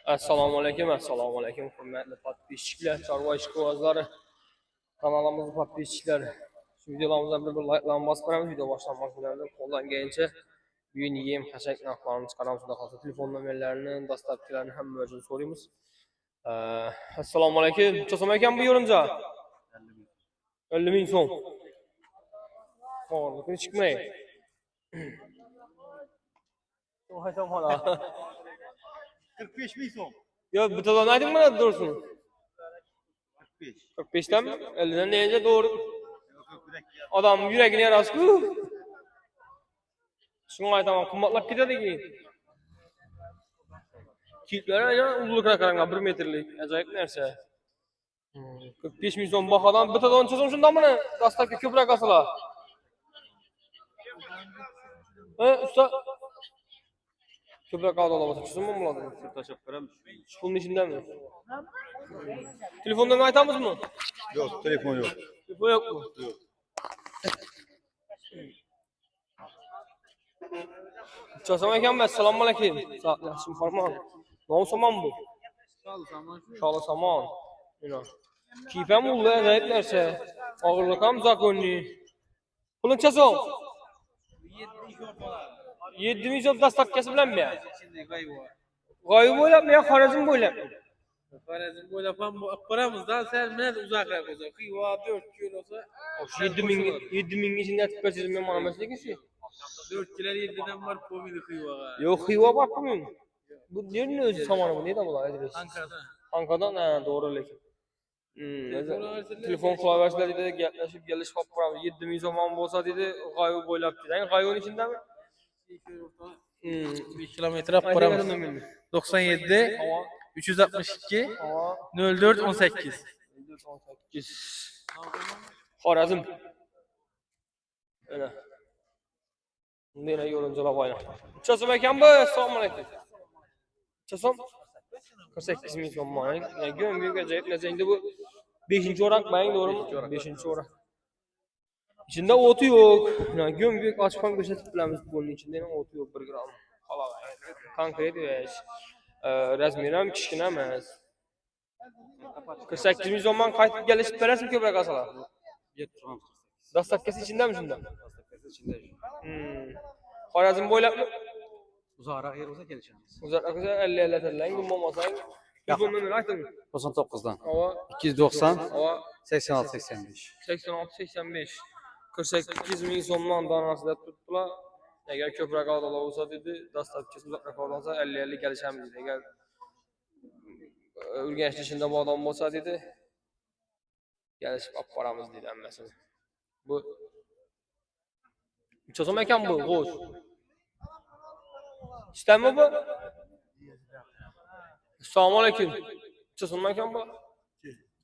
Assalomu alaykum, hurmatli podpisчиклар, chorva ishqibozlari, kanalimiz podpisчиклari. Shu videolarımıza bir like'larni bosib qo'yamiz. Video boshlanmasdan qo'ldan kelgancha bugun yem xashak narxlarini chiqaramiz. Xudo xolasa telefon nomerlarini, dastavkalarni hamma uchun so'raymiz. Assalomu alaykum. Cho'sam ekan bu yo'rinja? 50 ming so'm. Xo'p, chiqmay. Haytam hala. 45 bin son. Yok bu tadan aydın mı doğrusun? 45. 45'ten mi? 50'den neyince doğru. Adam yüreğini yarası. Şunu aytamam kımmatlak gidiyordu ki. Kilitler ya ululuk rakaranga 1 metrlik. Acayip nerse. 45 bin son bakadan bir tadan çözüm şundan mı ne? Dastakta köprek asıla. Usta. Köprek aldı olabasa çözüm mü buladın? Taşıp verem. Bunun içinden mi? Telefondan aytamız mı? Yok, telefon yok. Telefon yok mu? Yok. Çözüm ekan ben. Selamun aleyküm. Yaşım Farman. Ne olsa man bu? Şalı saman. Kipem ulu acayip nerse. Ağırlıkam zakonlu. Bunun çözüm. 7 milyon dastak kesim mi ya? Gayı boylap mı ya? Harazm boylap mı? Farazın boylapan bu paramızdan sen ne uzakrak olsa kıyva 4 kilo olsa 7 min içinde atıp kaçırdım ben bana mesela ki. 4 kilo 7'den var pomili kıyva. Yok kıyva bakmıyorum. Bu nerenin özü samanı bu? Neyden bu da adres? Ankara'da. Ankara'dan ha doğru lekin. Telefon klavyesiyle dedi yaklaşıp geliş kapıram 7 milyon zaman olsa dedi gayı boylap dedi. Yani gayının içinde mi? 1 kilometre paramız. 97 362 04 18. 18. Xorazm. Öyle. Nene yorumcula bayna. Çözüm ekan bu. Assalomu alaykum. Çözüm. 48 bin so'm bor. Yani gömgü acayip nezinde bu 5. orak bayın doğru mu? 5. orak. İçinde otu yok. Yani gömgü açıpan gösterip bilamiz bunun içinde ne otu yok 1 gram. Hala konkret ve razmeram kichkina emas. 48 bin so'mdan qaytib kelishib berasizmi ko'proq asalar? Dastavkasi içindemi shunda? Xorazm bo'ylabmi? Uzoqroq yer bo'lsa kelishamiz. Uzoqroq bo'lsa 50 tillang, bo'lmasang telefon nomerini ayting. 99'dan. Ava 290 ava 86 85. 86 85 48 ming so'mdan donasida tutdilar. Agar ko'proq avtolar bo'lsa dedi, dastavkasi uzoqroq olsa 50 kelishamiz dedi. Agar Urganchda shunda bu odam bo'lsa dedi, kelishib olib boramiz dedi hammasi. Bu Çözüm ekan bu, g'o'z. İşte mi bu? Assalomu alaykum. Çözüm ekan bu.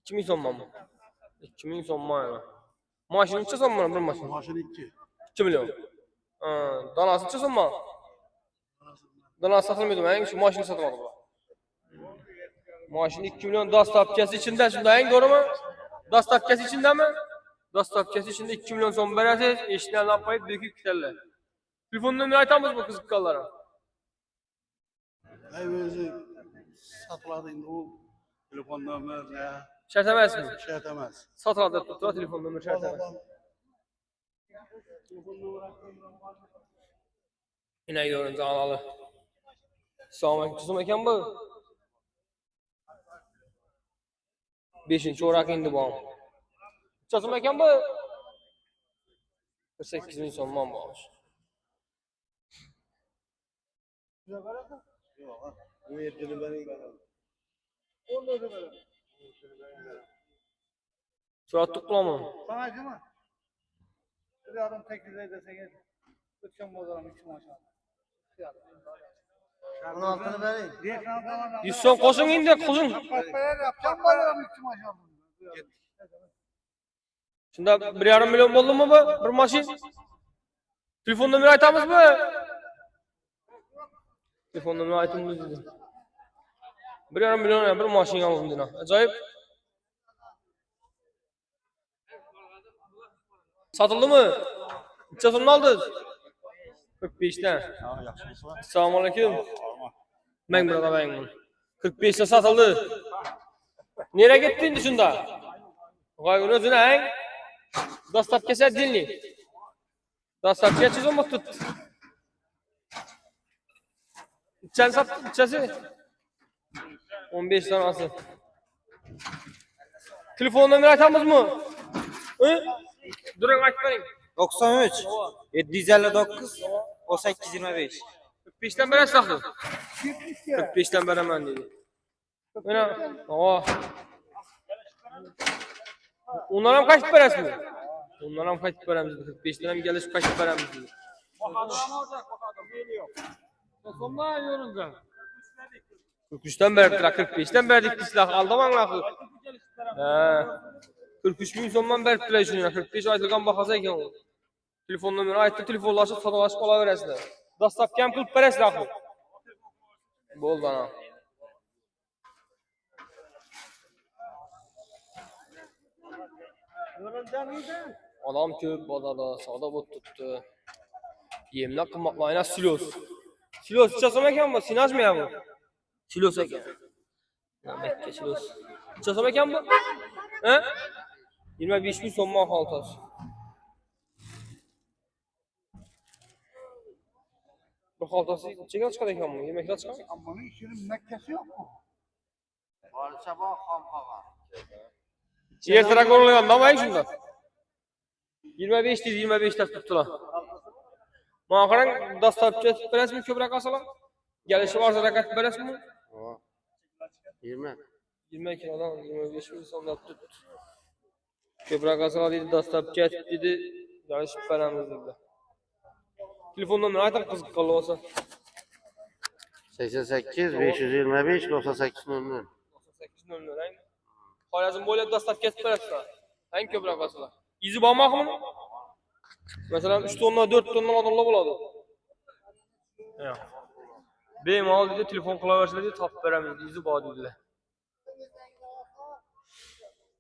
2 ming so'm mı? 2 ming so'm mı? Maşını çözüm mü bir maşın? Maaşını 2. 2 milyon. Danası çözüm mü? Danası satılmıyordu ben, şu maşını satamadım. Maşın 2 milyon dastavkası içinde şundayın doğru mu? Dastavkası içinde mi? Dastavkası içinde 2 milyon so'm berasiz, eshiklarni olib döküp giderler. Telefon numarasını aytamiz bu qiziqqanlar. Ay o'zi satıladi endi u telefon nomer ne? Shart emasmi? Şart emas. Sotiladi deb turibdi, telefon nomeri shart emas. Yine yo'rinja alalı. Assalomu alaykum. Çözüm ekan bu. 5. orak endi bu. Çözüm ekan bu. 48 ming so'mdan bo'lmiş. Yok. 17'ni benim. Suratlık bulamı? Sana acıma. Bir adam teklif ederseniz lütfen bozalım içim aşağı. Bunun altını vereyim. 100 so'm qo'shing endi, qo'shing. Yapacağım bozalım içim aşağı. Shunda 1,5 milyon bo'ldimi bu? Bir mashin. Telefon nomerini aytamizmi? Telefon nomerini aytamiz dedi. 1,5 milyon bir mashin oldim dedi. Acayip. Satıldı mı? Necha so'mdan oldingiz? 45'ten. Ha, yaxshi bo'lsa. Assalomu alaykum. Men burada ben. 45'te satıldı. Nereye gittin dışında? Gayun özüne hang. Dastap keser dilini. Dastap geçiz o mu tut? İçen sat, içesi. 15 tanesi. Telefon numarayı atamız mı? Hı? Durun aç verin. 93 759 1825 45'ten beri saklı. 45'ten beri hemen dedi. Öyle. Aa. Onlara kaç parası mı? Onlara kaç paramız? 45'ten hem geliş kaç paramız? Sonuna yorunca. 43'ten beri 45'ten beri dikti silah aldaman lafı. 43 bin sondan beri plajını 45 aylıkan bakasa eken o. Telefon numarayı aytdı, telefonlaşıp sadalaşıp ala veresizler. Dastap kem 40 parası lafı. Bol bana. Adam köp bazada sağda bot tuttu. Yemler kımmaklayına silos. Silos içesem eken bu, sinaj mı ya bu? Silos eken. Mekke silos. İçesem eken bu? He? 25 bin son mal haltası. Bu haltası çeker çıkar eken bu? Yemekler çıkar mı? Ama bunun işinin Mekke'si yok mu? Barça bak hamhaga Ertarak oluyor da var şunda. 25 değil 25 ters tuttular. Mağaran dastapçı beres mi köbrak asalar? Gelişi varsa rakat beres mi? 20 20 kilodan 25 bin sonunda tut. Köbrak asalar dedi dastapçı dedi. Gelişi beremiz dedi. Telefon numarayı aytan kızık kalı olsa. 88 525 98 00 98.00 Xorazm bo'ylab dastlab kesib berasizlar. Hang ko'proq asalar. Izi bormoqmi? Masalan 3 tonna 4 tonna odamlar bo'ladi. Yo'q. Bemalol dedi telefon qilaversizlar dedi topib beramiz dedi. Izi bor dedilar.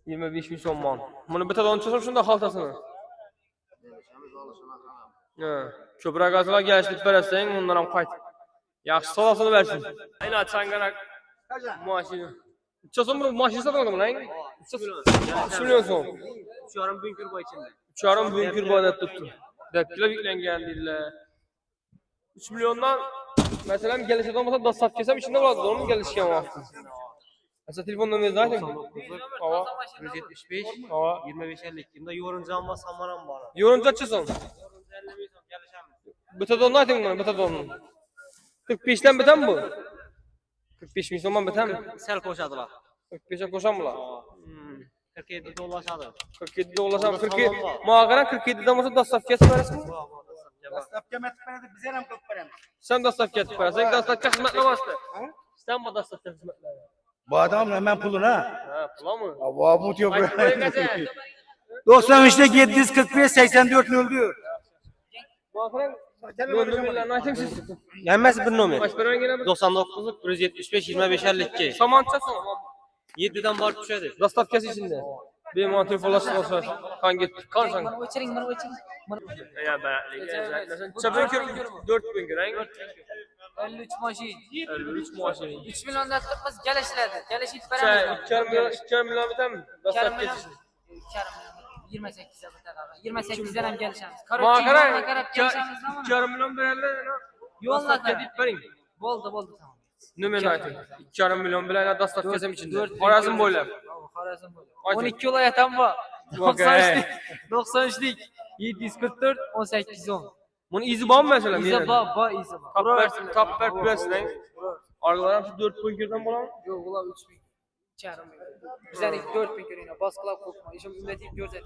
25 ming so'm. Buni bittadan chiqsam shunda xaltasini. Ha, ko'proq asalar kelishib berasizlar, undan ham qayt. Yaxshi savosini bersin. Ayna changanak mashina. Çasam bu maaşı satamadım lan. 3 milyon son. 3,5 bin kurba içinde 3,5 bin kurban tuttu. Depkiler yüklengen dediler. 3 milyondan mesela gelişe olmasa da sat kesem içinde vardı. Onun gelişken vakti. Mesela telefon numarası zaten. Hava. 175 Hava. 25 52 da yorunca ama samaram var. Yorunca çasam. Betadon zaten bunu betadon. 45'ten beten bu. 45 bin sonman beten mi? Sel koşadılar. 45'e koşan mı la? 47 dolaşadı. 47'de ulaşan 47. Mağara 47'den olsa da sat kesip verirsin mi? Dastap kemet parası bize hem çok param. Sen dastap kesip verirsin. Sen dastap hizmetle bastı. Sen bu dastap hizmetle. Bu adam hemen puluna. Ha, pula mı? Vabut yok. Kaç paraya kaçı? 93'te 745 84 öldü. Mağara Nömerlerini aytayım siz. Gelmez bir nomer. Kaç paraya gene? 99 175 25 52 Saman çasın. 7'den var düşedi. Dastap kes içinde. Benim antrenör falasın. Kan git. Kan sen. Bana uçurayım, bana uçurayım. Ya ben. Çabuk kör 4 bin lira. 53 maşin. 53 maaşı. 3 milyon da tutmaz, gelişlerdi. Gelişi Sen veremez. 2 milyon biter mi? Dastap kes içinde. 28 yapıda kaldı. 28'den hem gelişemiz. Mağara Karab gelişemiz ama. 2 milyon verirler. Yolla Dastap da. kesip verin. Boldu tamam. Nömerini aytayım. 2 milyon bilen dastap kesem içinde. Xorazm boylab. Xorazm boylab. Aytın. 12 viloyatdan var. Okey. 93'lik 744 1810. Bunun izi var mı mesela? İze ba ize ba. Top ver presle. Arkadan 4 bin kirden bulan. Yok ula 3000. Çarım. Bizden 4000 görüyor. Baskılar kokma. İşim ümmeti görecek.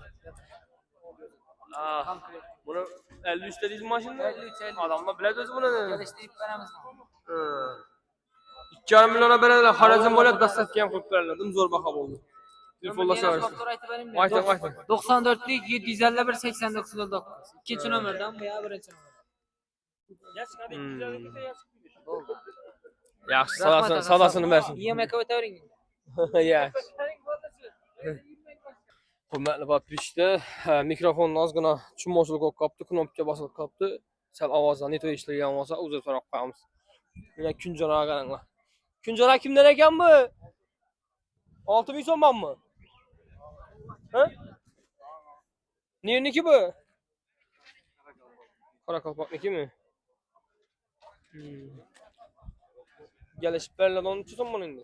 Ah. Bunu 53 dediğiz maşında. 53 Adamlar biled özü bunu. Geliştirip veremez. 2 milyona berediler. Xorazm boylab dastlab ham qo'yib beradilar. Zo'r baho bo'ldi. Telefonlashaversin. Ayting. 94'lük 751 89 9. İkinci nömerden bu ya birinci nömer. Yaxshi, sadasini bersin. Yemek ötevering. Yaxshi. Hurmatli podpishchilar, mikrofonni ozgina tushunmovchilik bo'lib qolibdi, knopka bosilib qolibdi. Sal ovozdan nettoy ishlagan bo'lsa, uzr so'rab qo'yamiz. Mana kunjonaga qaranglar. Kuncara kimden ekan bu? 6000 so'mman mı? Ha? Nerniki bu? Karakalpakniki mi? Gelişip berler onun için so'mman endi.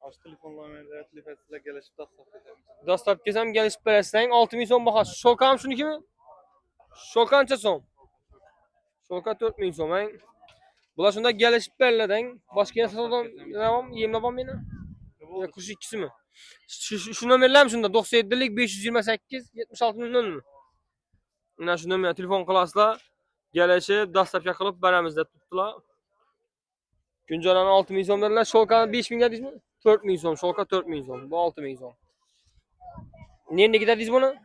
Aç telefonlarla telefonsizler gelişip dastlap edemiz. Dastlap kesem gelişip beresen 6000 so'm baha. Şolkan şuniki mi? Şolkancha so'm. Şolka 4000 so'm. Bular şunda gelişip berlerden başka yana satalım. Devam yemlabam beni. Ya kuş ikisi mi? Şu nömerler mi şunda? 97'lik 528 76 mı? Yine şu nömer telefon klasla gelişip dastlap yakılıp beramizde tuttular. Güncaranın 6000 so'm dediler. Şolkanın 5000 dediniz mi? 4000 so'm. Şolka 4000 so'm. Bu 6000 so'm. Nerede giderdiniz bunu?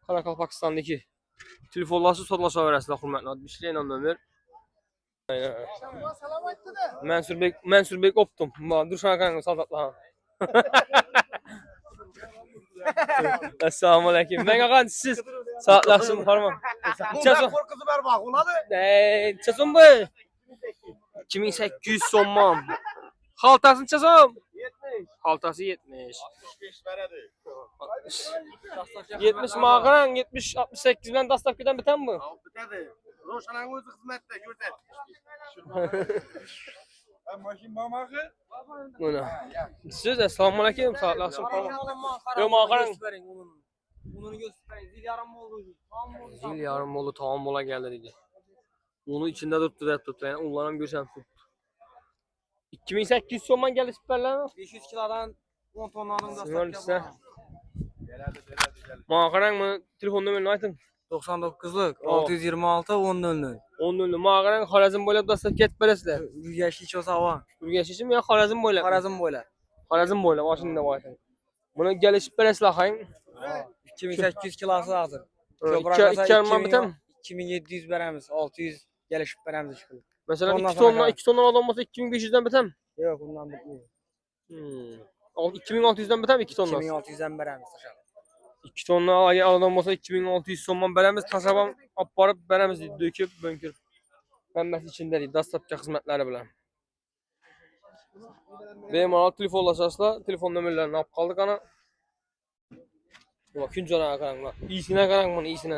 Karakalpakistan'daki. Telefonlarsa sotlaşaverasizlar hurmatli. Bir şeyle nömer. Mansurbek optum. Dur şuna qarang soldatlar. Assalomu alaykum. Men qaqan siz soatlarsın hormon. Chason. Korkusu ver bak ulan. Chason bu. 2800 so'm. Xaltasini chason. 70. Xaltasi 70. 70 ma qarang 70 68 bilan dastavkadan bitam bu. Bitadi. Roşanın o'zi xizmatda ko'rsat. Mashin mamaqi. Mana. Siz assalomu alaykum. Soatlarsın hormon. Yo ma qarang. Ununu gösterin. Zil yarım oldu. Zil yarım oldu tamam mola geldi dedi. Onu içinde tuttu da tuttu. Yani onların görsem tuttu. 2800 so'mdan geldi süperler mi? 500 kilodan 10 tonlarning Sinyor dastlabki. Ma qarang mı? Telefon numarini ayting. 99'lik Oh. 626 1000. 10 ma qarang Xorazm bo'ylab dastlab ketib berasizlar. Yurgashi cho'sava. Urgashishmi yo Xorazm bo'ylab? Xorazm bo'ylab. Xorazm bo'ylab mashina bor ekan. Buni kelishib berasizlar qarang. 2800 kilosi hozir. 2 yarım bitam. 2700 beramiz. 600 gelişip beramiz ishqil. Masalan Tondan 2 tonna sonra 2 tonna odam bo'lsa 2500 dan bitam. Yo'q, undan bitmaydi. 2600 dan bitam 2 tonna. 2600 dan beramiz aşağı. 2 tonna agar odam bo'lsa 2600 so'mdan beramiz. Tasavvur olib borib beramiz deydi, dökib, bo'nkirib. Hammasi ichida deydi, dastlabki xizmatlari bilan. Bemalol telefonlashasizlar, telefon nomerlarini olib qoldik ana. Bu Kunjaraga qaranglar. İyisine qarang buni, iyisine.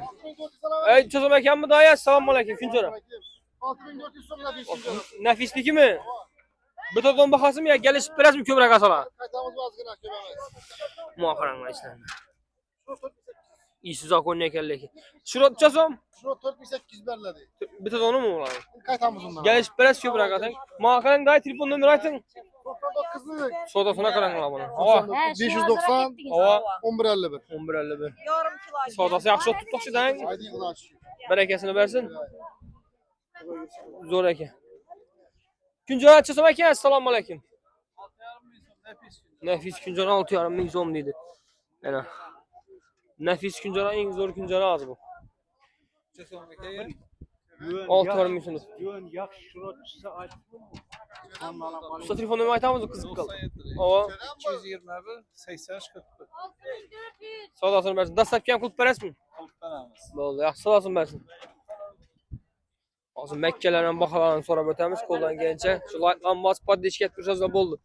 Ey, Chazam akammi doya? Assalomu alaykum Kunjara. 6400 so'mla 500. Nafisnikimi? Bitta don bahasimi yo kelishib berasizmi ko'proq asolar? Qaytamiz ozgina ko'pamiz. Mo qaranglar ishlarni. İyisi zakonni ekan lekin. Shurot chazam? Şunu 4800 beriladi. Bitta donimi ular? Qaytamiz undan. Kelishib berasiz ko'proq atang. Mo qarang doya telefon nomeri ayting. 99'lik. Sodasına qaranglar buni. Hava. 590 Hava 1151. 11.51. Yarım kilo. Sodası yaxshi tutib o'xshaydi. Haydi qulash. Barakasini bersin. Zo'r ekan. Kunjara Chazam aka, assalomu alaykum. Nafis Kunjara 6,5 ming so'm deydi. Mana. Nafis Kunjara eng zo'r Kunjara hozir bu. 6,5 ming so'm. Yo'q, yaxshi shurotchisi aytdim. Usta telefon nomerini aytamiz, qiziq qildi. Hava 221 80 41. sodasini bersin. Dastlabki ham qilib berasizmi? Qilib beramiz. Bo'ldi, yaxshi sodasini bersin. Hozir makkalardan baholarini so'rab o'tamiz qo'ldan kelgancha. Shu like-dan bosib podishga tursangizlar bo'ldi.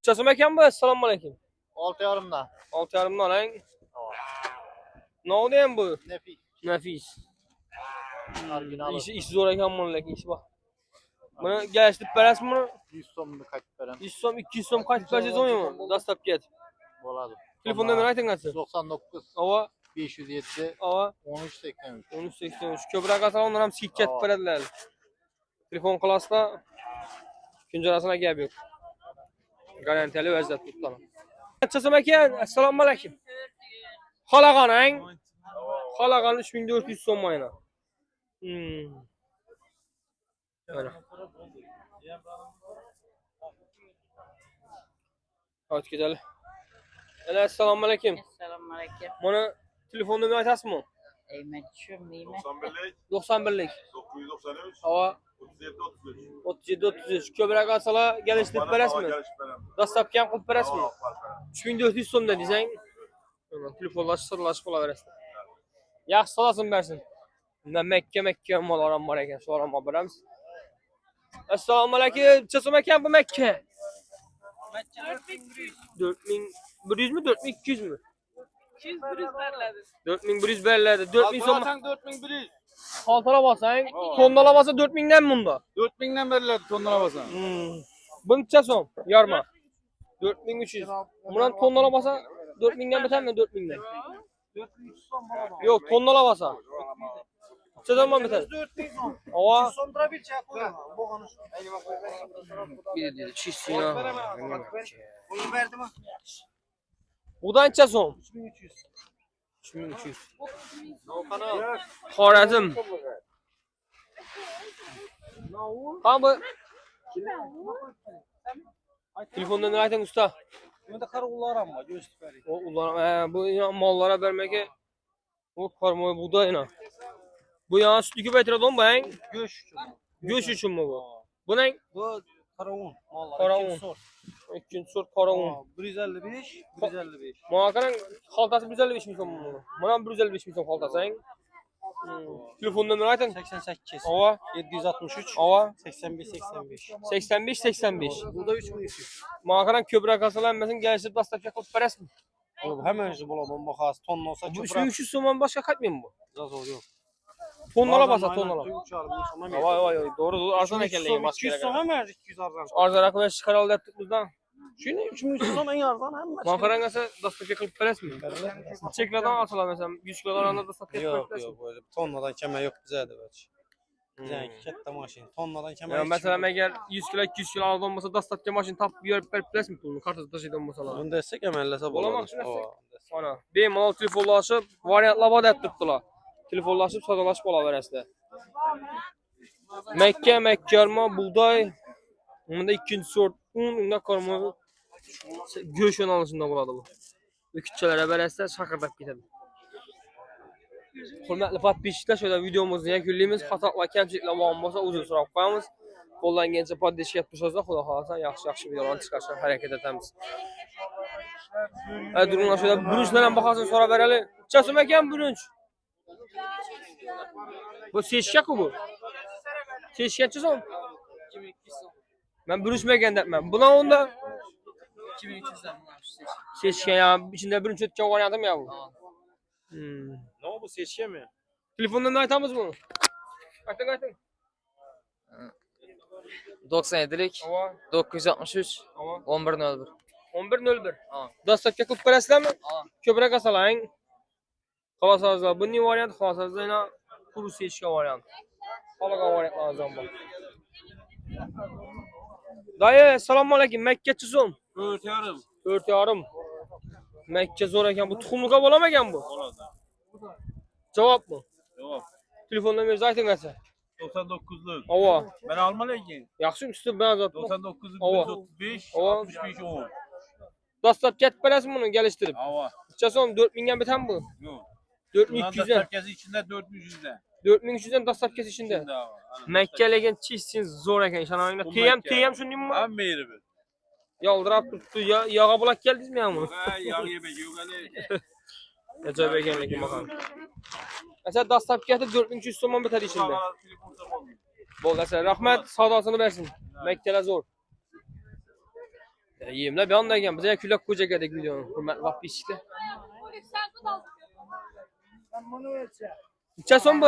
Chazam akammi? Assalomu alaykum. 6,5 dan. 6,5 dan oling. Navda ham bu. Nefis. Nafis. Original. İş zo'r ekan buni lekin ish bor. Buni gelishtirib berasizmi buni? 100 so'mni qaytib beramiz. 100 so'm, 200 so'm qaytib bersangiz o'ymi? Dastlab ket. Bo'ladi. Telefon nomerini ayting qancha? 99 Ava, 507 ava 1383. 1383. Ko'proq asalonlar ham skit ketib beradilar. Telefon qilasizlar. Kunjarasini gap yo'q. Garantiyali vaziyat tuttaman. Chazam aka, assalomu alaykum. Xolag'onang. Xolag'on 3400 so'm mana. Mana. Hadi gidelim. Assalomu alaykum. Assalomu alaykum. Mana telefon nomerini aytasizmi? Eymen tushunmayman. 91lik 993 Hava 37 33 37 33. Ko'proq asolar gelishtirib berasizmi? Dastlabki ham qilib berasizmi? 3400 so'm dedingiz-ang. Telefonlash, sirlash bo'laverasizlar. Yaxshi so'rasin bersin. Unda Makka mal oram bor ekan, shu oramga boramiz. Assalomu alaykum. Chasom ekan bu Makka. 4100 mi 4200 mi? 200 beriladi. 4100 beriladi. 4000 so'm. 4100. Xaltala basang, tonnala basa 4000 dan bunda. 4000 dan beriladi tonnala basan. Bu necha so'm? Yarma. 4300. Bundan tonnala basa 4000 dan bitarmi 4000 dan? 400 so'm bana. Yo'q, tonnala basa. Necha so'mdan bitadi? 400 so'm. Ava. 100 so'mdan bir çak koyma. Bu konuş. Bir dedi, çizsina. Bunu verdim ha. Budan necha so'm? 3300. 3300. Xorazm. Ha bu. Telefondan ne aytang usta? Bunda qarag'ular ham bor, göstərir. O ular bu mallara vermeke o karmoy buğdayına. Bu yana sütü köpeytiradın ben. Göç üçün. Göç için mi bu? Bu ne? Bu qaravun mallar. Qaravun. ikinci sort. İkinci sort karavun. 155, 155. Muhakaran haltası 155 milyon mu? Bana 155 milyon haltası hein? Telefon numarayı aytın. 88. Ava. 763. Ava. 85 85. 85 85. Bu da 3300. Muhakaran köprü kasalanmasın gelişip bastap yakıp paras mı? Oğlum hemen şu bulamam bakas ton olsa Bu çok 300 so'mdan başka kaçmıyor mu bu? biraz oluyor. Tonlara basa tonlara. Vay Vay vay vay doğru arzan ekenleyin 200 başka. son hemen 200 arzan. Arzan arkadaş çıkaralım yaptık bizden. Şunu 3300 son en arzan hemen. Muhakaran gasa bastap yakıp paras mı? Çekladan atılan mesela 100 kilo aranda da satıyor. Yok böyle tonladan kemer yok bize de belki. Bizden katta maşin tonladan kemer. Ya mesela eğer 100 kilo 200 kilo aldan olmasa da satacak maşin tap bir yer per plas mı pulunu kartı taşıdan mesela. Onu desek emerlese Olamaz, boladı. desek. Ana bemalol telefonlaşıp variantlar da tuttular. Telefonlaşıp sadalaşıp olaverasizlar. Mekke arma buğday. Bunda ikinci sort un, unda karma göç yönalışında buladı bu. Bu küçülere verəslər şakırdak getadi. Hürmetli podpисчиктер, şöyle videomuzu yakınlığımız xatalar, kəmçiliklər var olmasa uzun soraq qoyamız. Qoldan gəncə poddeşik etmiş olsa, xuda xalasa yaxşı videolar çıxarsa hərəkət etəmiz. Durumlar şöyle bürünçlərlə baxarsın sonra verəli. Çasım ekan bürünç. Bu seçkək bu. Seçkək çasım. 2200 so'm. Ben bürünçməyən dəpməm. Buna onda 2300 so'm. seçkək ya, içində bürünç ötkən variantım ya bu. Ne oldu seçke mi? Telefondan ne aytamız bunu? Aytın. 97'lik Ava. 963 Ava. 1101. 11.01. Aa. Dastakka kılıp parasılar mı? Aa. Köprek asalayın. Kalasazlar. Bu ne variant? Kalasazlar yine kuru seçke variant. Halaga variant lazım bak. Dayı selamun aleyküm. Mekke çizim. Örterim. Dört yarım. Mekke zor eken. Bu tuxumluğa bolamagan bu. Oladı. Cevap mı? Cevap. Telefondan ver zaten kaça. 99'luk. Ava. Ben almalıyım. Yaxşı üstü ben azat. 99'luk Ava. 135, Ava. 65, 10. Dastak get parası bunu geliştirip. Ava. Çasom 4000'den biten bu. Yok. Bundan da 4200'den. herkesi içinde 400'den. 4300'den dastak kes içinde. Şimdi ava. Mekkelegen çizsin zor eken şanayına. Bu Teyem Mekke. şunu mu? Ben meyri bir. Yaldırap tuttu ya yağa bulak geldiniz mi ya bunu? Ha yağ yemek yok hani. Acayip ekenlekin bakalım. Mesela dastak getir 4300 so'mdan biter içinde. Telefon tamam. Bol mesela rahmet sadasını versin. Mekkele zor. Yiyimler bir anda eken bize külak koyacak edik videonun. Hürmetli bak bir işte. Kaç son bu?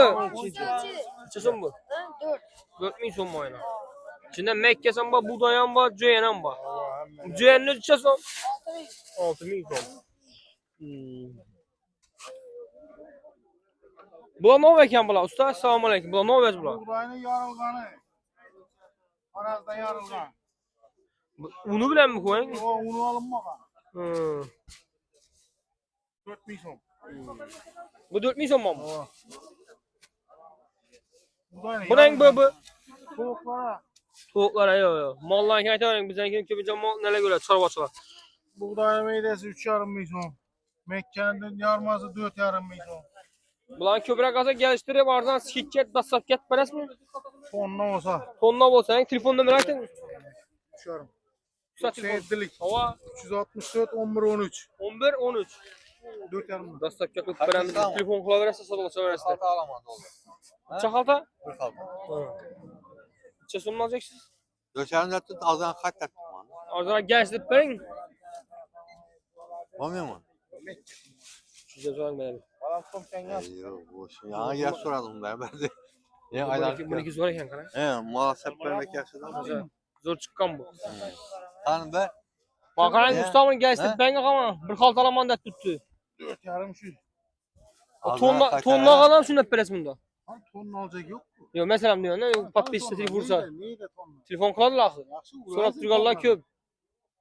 Kaç son bu? 4000 son mu oyna? İçinde Mekke son var, buğdayan var, cüyenem var. Cüyenin kaç son? 6000 son. Bula ne eken bula? Usta selamun aleyküm. Bula ne olacak bula? Buğdayının yarılganı. Arazda yarılgan. Unu bilen mi koyun? O unu alınmadan. 4000 son. Bu 4000 son mu? Buğdayının Bu ne bu? Soğuklara. Soğuklara yok. Mallan hikayet var. Bizden köpünce mal neler göre çarbaçılar. Buğday meydesi 3,5 milyon. Mekke'nin yarması 4,5 milyon. Bulan köprek asa geliştirip arzan şirket dastak get paras mı? Tonla olsa. Tonla olsa telefonda merak etme. 3,5. Usta telefon. Seyitlilik. Hava 364, 11, 13. 11 13. 4,5. Dastak yakıp paranı telefon kula verirse satılsa verirse. Alta alamadı oldu. Çakalta? 46. Neçə so'm alacaksınız? Döşerim de tut ağzına kaç takım var. Oradan gençlik verin. Olmuyor mu? Size sorayım benim. Balam son sen yaz. Yok boş. Yana yer soradım da ben de. Ne aylar. Bununki zor ekan qara. He, muhasebe vermek yaşadım. Zor çıqqan bu. Tanrım be. Bakarın Ne? ustamın gençlik ben ama bir xalt alaman da tuttu. 4 yarım şu. Tonla qalan sünnət beres bunda. Lan tonun alacak yok mu? Yo mesela diyor ne patlayışta telefon vursa. Neyi de tonla? Telefon kılarlar axı. Yaxşı Sonra Turgallar köp.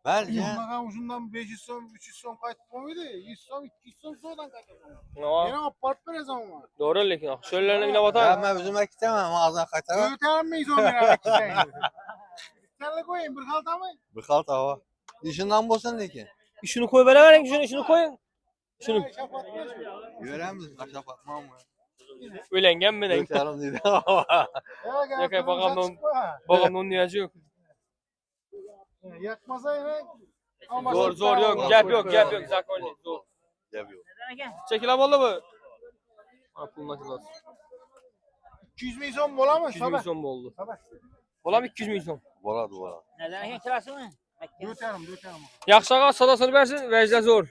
Bence Bakalım ucundan 500 son, 300 son kayıtma mıydı? 100 son, 200 son sonradan kayıtma. No. Yine apart verez ama. Doğru lekin axı. Şöllerine bile ya batar. ben üzülmek istemem ağzına kaç takım. Öter miyiz o merak etsen? Kelle koyayım bir halta mı? Bir kalt hava. İşinden bulsun ne ki? Şunu koy verin şunu koyun. Şunu. Gören misin? Aşağı batmam mı? Ölengen mi ne? Döşerim dedi. Yakay bakalım onun niyacı yok. Yakmasa yine. Zor yok. Gap yok. Zakolli. Zor. Yapıyor. Çekil abi mı? Ha puluna kılas. 200 milyon bola mı? 200 milyon mu oldu? Sabah. Olam 200 milyon. Bola bola. Neden eken kirası mı? Döterim. Yaxşı ağa sadasını versin, vəcdə zor.